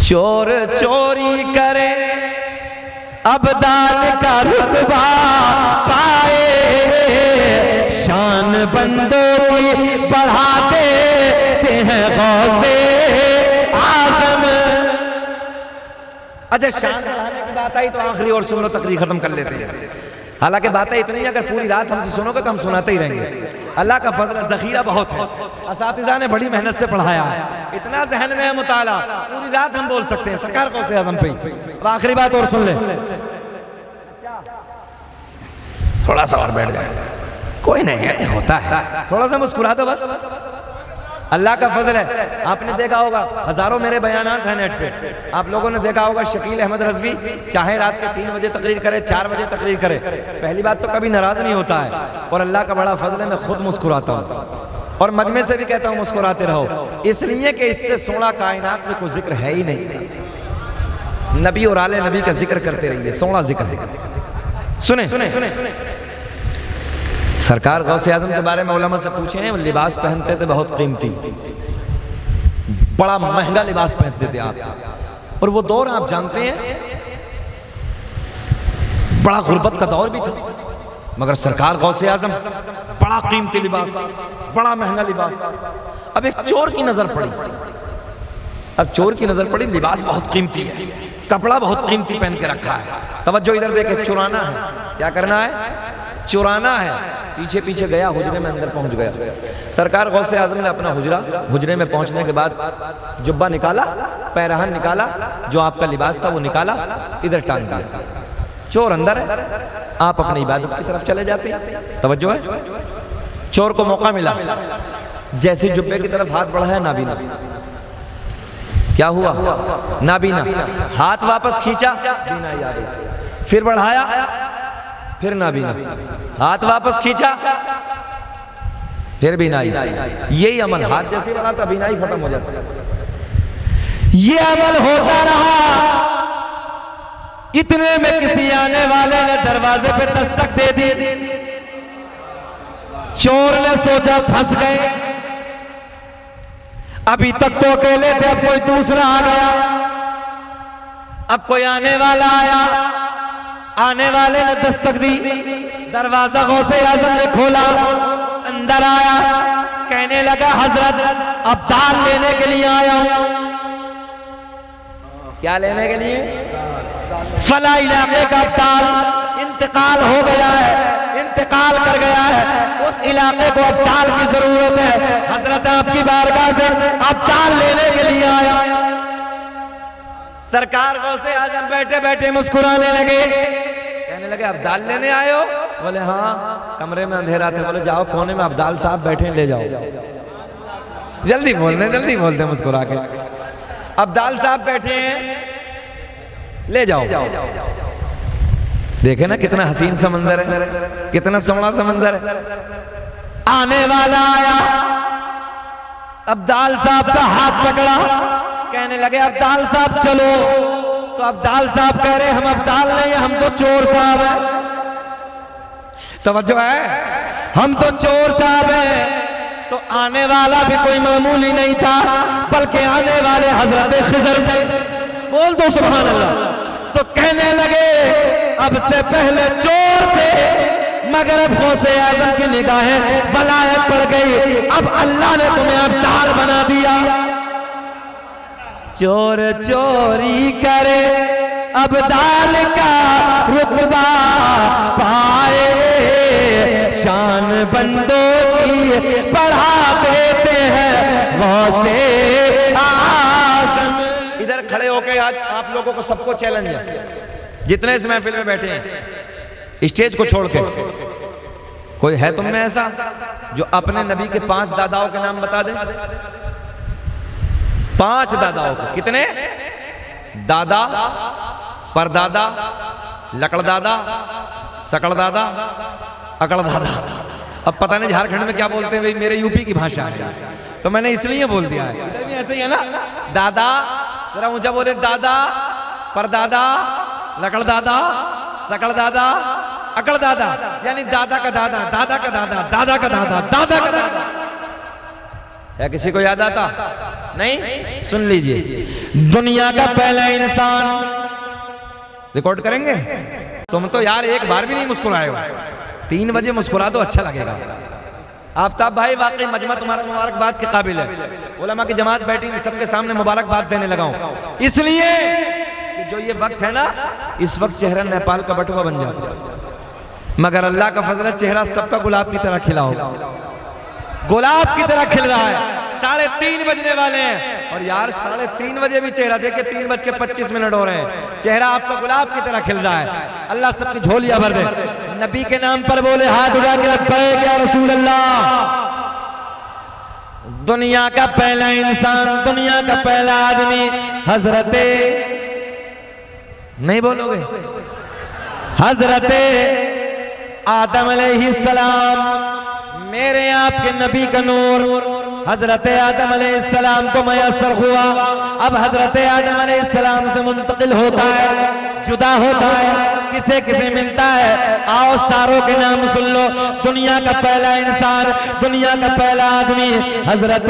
चोर चोरी करे अब्दाल का रुतबा पाए, शान बंदों की बढ़ा देते हैं गौसे आजम। अच्छा, शान बढ़ाने की बात आई तो आखिरी और सुन लो, तकरीर खत्म कर लेते हैं। हालांकि बातें इतनी है, अगर पूरी रात हमसे सुनोगे तो हम सुनाते ही रहेंगे। अल्लाह का फजल, ज़ख़ीरा बहुत है, असातिज़ा ने बड़ी मेहनत से पढ़ाया है, इतना जहन में है मुताला, पूरी रात हम बोल सकते हैं सरकार गौसे आज़म पे। अब आखिरी बात और सुन ले, थोड़ा सा और बैठ जाए, कोई नहीं है, होता है, थोड़ा सा मुस्कुरा दो बस, अल्लाह का फजल है। आपने देखा होगा, हजारों मेरे बयानात हैं नेट पे, आप लोगों ने देखा होगा शकील अहमद रज़वी चाहे रात के 3 बजे तकरीर करे, 4 बजे तकरीर करे, पहली बात तो कभी नाराज नहीं होता है, और अल्लाह का बड़ा फजल है, मैं खुद मुस्कुराता हूँ और मजमे से भी कहता हूँ मुस्कुराते रहो, इसलिए कि इससे सोना कायनात में कोई जिक्र है ही नहीं। नबी और आले नबी का जिक्र करते रहिए, सोना जिक्र है। सुने सरकार गौसे आज़म के बारे में उलमा से पूछे हैं, लिबास पहनते थे बहुत कीमती, बड़ा महंगा लिबास पहनते थे आप, और वो दौर आप जानते हैं बड़ा गुर्बत का दौर भी था, मगर सरकार गौसे आज़म बड़ा कीमती लिबास, बड़ा महंगा लिबास। अब एक चोर की नजर पड़ी, अब चोर की नजर पड़ी, लिबास बहुत कीमती है, कपड़ा बहुत कीमती पहन के रखा है, तवज्जो इधर देखे, चुराना है, क्या करना है, चुराना है, पीछे पीछे गया, हुजरे में अंदर पहुंच गया। सरकार गौसे आज़म ने अपना हुजरे में पहुंचने के बाद जुब्बा निकाला, पैरहन निकाला, जो आपका लिबास था वो निकाला, इधर टांग दिया, चोर अंदर है, आप अपनी इबादत की तरफ चले जाते हैं। तवज्जो है, चोर को मौका मिला, जैसे जुब्बे की तरफ हाथ बढ़ाया, नाबीना, क्या हुआ, नाबीना, हाथ वापस खींचा, बीनाई आ गई, फिर बढ़ाया, फिर नाबीना, हाथ वापस खींचा, फिर बीनाई, यही अमल, हाथ जैसे बढ़ाता बीनाई खत्म हो जाता, ये अमल होता रहा। इतने में किसी आने वाले ने दरवाजे पे दस्तक दे दी, चोर ने सोचा फंस गए, अभी तक तो अकेले थे, अब कोई दूसरा आ गया, अब कोई आने वाला आया, आने वाले ने दस्तक दी, दरवाजा गौसे आज़म ने खोला, अंदर आया, कहने लगा हजरत अब दाल लेने के लिए आया हूं। क्या लेने के लिए? फला इलाके का दाल इंतकाल हो गया है, इंतकाल कर गया है, उस इलाके को अब दाल की जरूरत है, हजरत आपकी बारगाह से अब दाल लेने के लिए आया। सरकार गौसे आज़म बैठे बैठे मुस्कुराने लगे, कहने लगे अब दाल लेने आए हो? बोले हाँ, कमरे में अंधेरा थे, बोले जाओ कोने में अब्दाल साहब बैठे, ले जाओ, जल्दी बोलते मुस्कुरा के, अब्दाल साहब बैठे हैं, ले जाओ। देखे ना कितना हसीन समंजर है, कितना सोहना समंजर है। आने वाला आया, अब्दाल साहब का हाथ पकड़ा, कहने लगे अब्दाल साहब चलो, तो अब्दाल साहब कह रहे हम अब्दाल नहीं, हम तो चोर साहब हैं। तवज्जो है, हम तो चोर साहब हैं। तो आने वाला भी कोई मामूली नहीं था, बल्कि आने वाले हजरत खिज़र थे, बोल दो सुभान अल्लाह। तो कहने लगे अब से पहले चोर थे, मगर अब गौसे आज़म की निगाहें वलायत पड़ गई, अब अल्लाह ने तुम्हें अब्दाल बना दिया। चोर चोरी करे अब्दाल का रुतबा पाए, शान बंदों की बढ़ा देते हैं गौसे आज़म। इधर खड़े होके आज आप लोगों को सबको चैलेंज है, जितने इस महफिल में बैठे हैं, स्टेज को छोड़ के कोई है तुम में ऐसा जो अपने नबी के 5 दादाओं के नाम बता दे? 5 दादाओं को, कितने दादा, परदादा, लकड़दादा, सकड़दादा, अकड़दादा। अब पता नहीं झारखंड में क्या बोलते हैं भाई, मेरे यूपी की भाषा है तो मैंने इसलिए बोल दिया है, इधर भी ऐसे ही है ना। दादा जरा ऊंचा बोले, दादा, परदादा, लकड़दादा, सकड़दादा, अकड़दादा, यानी दादा का दादा, दादा का दादा, दादा का दादा, दादा का दादा। या किसी को याद आता? नहीं? सुन लीजिए, दुनिया का पहला इंसान, रिकॉर्ड करेंगे। तुम तो यार एक बार भी नहीं मुस्कुराए हो, 3 बजे मुस्कुरा दो, अच्छा लगेगा। आफ्ताब भाई वाकई मजमा तुम्हारा मुबारकबाद के काबिल है। उलमा की जमात बैठी, सबके सामने मुबारकबाद देने लगा हूं, इसलिए कि जो ये वक्त है ना, इस वक्त चेहरा नेपाल का बटुआ बन जाता है, मगर अल्लाह का फजल, चेहरा सबका गुलाब की तरह खिला होगा, गुलाब की तरह खिल रहा है। 3:30 बजने वाले हैं और यार 3:30 बजे भी चेहरा देखे, 3:25 हो रहे हैं, चेहरा आपका गुलाब की तरह खिल रहा है। अल्लाह सबकी झोलियां भर दे। नबी के नाम पर बोले हाथ उठा के लब्बैक या रसूल अल्लाह। दुनिया का पहला इंसान, दुनिया का पहला आदमी हजरते, नहीं बोलोगे, हजरते आदम अलैहिस्सलाम, मेरे आपके नबी का नूर हजरत आदम अलैहिस्सलाम को मयस्सर हुआ। अब हजरत आदम अलैहिस्सलाम से मुंतकिल होता है, जुदा होता है, किसे किसे मिलता है। आओ सारों के नाम सुन लो। दुनिया का पहला इंसान, दुनिया का पहला आदमी हजरत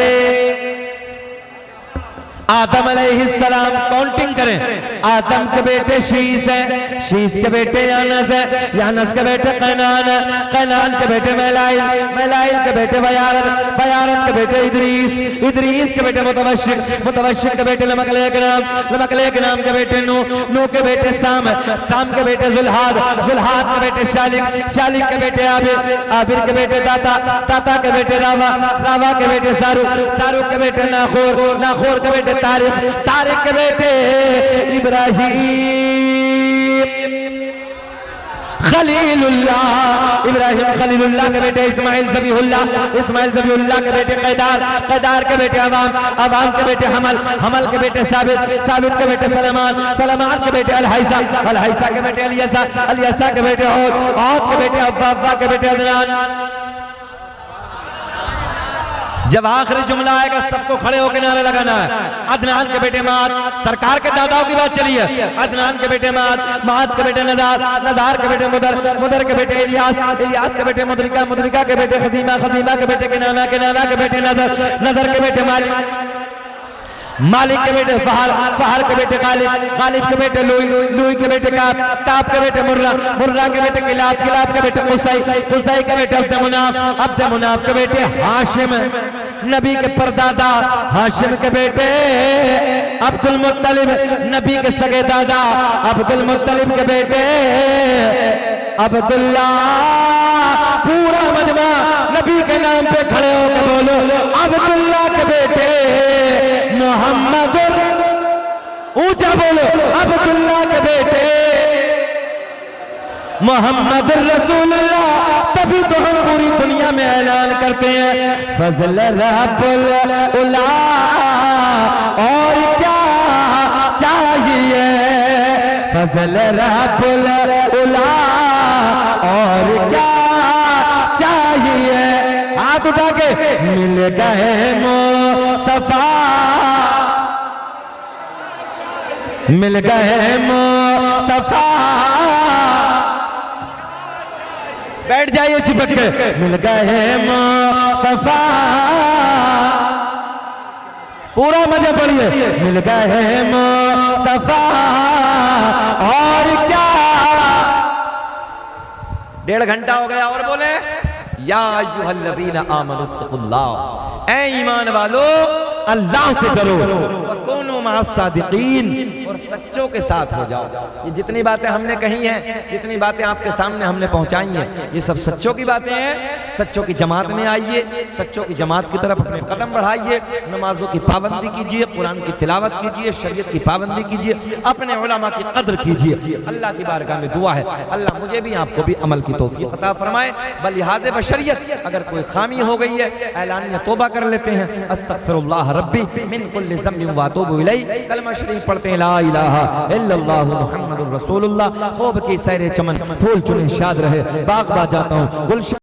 आदम अलैहिस्सलाम। काउंटिंग करें, आदम के बेटे शीश है, शीश के बेटे यानस है, यानस के बेटे कैनान है, कैनान के बेटे मैलाइल, मैलाइल के बेटे बयारत, बयारत के बेटे इदरीस, इदरीस के बेटे मुतवश्शिक, मुतवश्शिक के बेटे लमकलेक नाम, लमकलेक नाम के बेटे नूह, नूह के बेटे साम, साम के बेटे जुल्हाद, जुल्हाद के बेटे शालिक, शालिक के बेटे आबिर, आबिर के बेटे दाता, दाता के बेटे रावा, रावा के बेटे सारुक, सारुक के बेटे नाखोर, नाखोर के बेटे तारिक, तारिक के बेटे इब्राहिम, खलीलुल्लाह, इब्राहिम खलीलुल्लाह के बेटे इस्माइल ज़बीहुल्लाह, इस्माइल ज़बीहुल्लाह के बेटे कैदार, कैदार के बेटे अवाम, अवाम के बेटे हमल, हमल के बेटे साबित, साबित के बेटे सलमान, सलमान के बेटे अलहैसा, अलहैसा के बेटे अलियसा, अलियसा के बेटे औद, औद के बेटे अव्वा, अव्वा के बेटे अदनान। जब आखिरी जुमला आएगा सबको खड़े होकर नारे लगाना है। अदनान के बेटे माद, सरकार के दादाओं की बात चली है। अदनान के बेटे माद, माद के बेटे नज़ार, नज़ार के बेटे मुदर, मुदर के बेटे इलियास, इलियास के बेटे मुदरिका, मुदरिका के बेटे खजीमा, खजीमा के बेटे किनाना, किनाना के बेटे नजर, नजर के बेटे मालिक, मालिक के बेटे फहर, फहर के बेटे गालिब, गालिब के बेटे लुई, लुई के बेटे काब, काब के बेटे मुर्रा, मुर्रा के बेटे किलाब, किलाब के बेटे कुसै, कुसै के बेटे अब्द मुनाफ, अब्द मुनाफ के बेटे हाशिम, नबी के परदादा हाशिम के बेटे अब्दुल मुत्तलिब, नबी के सगे दादा अब्दुल मुत्तलिब के बेटे अब्दुल्ला। पूरा मजमा नबी के नाम पे खड़े होकर बोलो, अब्दुल्ला के बेटे मोहम्मद, ऊंचा बोलो, अब्दुल्ला के बेटे मोहम्मद रसूलुल्लाह। तभी तो हम पूरी दुनिया में ऐलान करते हैं फजल रब्बुल उला, और क्या चाहिए, फजल रब्बुल उला, और क्या चाहिए। हाथ उठा के मिल गए मुस्तफा, मिल गए मुस्तफा। बैठ जाइए चिपक के, मिल गए मुस्तफा। पूरा मजा पड़िए, मिल गए मुस्तफा, और क्या। 1.5 घंटा हो गया और बोले या अय्युहल्लज़ीना आमनुत्तकुल्लाह, ऐ ईमान वालो अल्लाह से डरो, वकुनू मअस-सादिकीन, और सच्चों के साथ हो जाओ। ये जितनी बातें हमने कही हैं, जितनी बातें आपके सामने हमने पहुंचाई हैं, ये सब सच्चों की बातें हैं। सच्चों की जमात में आइए, सच्चों की जमात की तरफ अपने कदम बढ़ाइए, नमाजों की पाबंदी कीजिए, कुरान की तिलावत कीजिए, शरीयत की पाबंदी कीजिए, अपने उलमा की कद्र कीजिए। अल्लाह की बारगाह में दुआ है अल्लाह मुझे भी आपको भी अमल की तौफीक अता फरमाए। बलिहाज़े बशरियत अगर कोई खामी हो गई है, ऐलानिया तौबा कर लेते हैं, अस्तगफिरुल्लाह रब्बी मिन कुल्लि ज़म्बिन व अतूबु इलैह। कलमा शरीफ पढ़ते हैं ला इलाहा इल्लल्लाह मुहम्मदुर रसूलुल्लाह। खूब की सैर चमन, फूल चुने शाद रहे, बाग बा जाता हूँ गुलशन।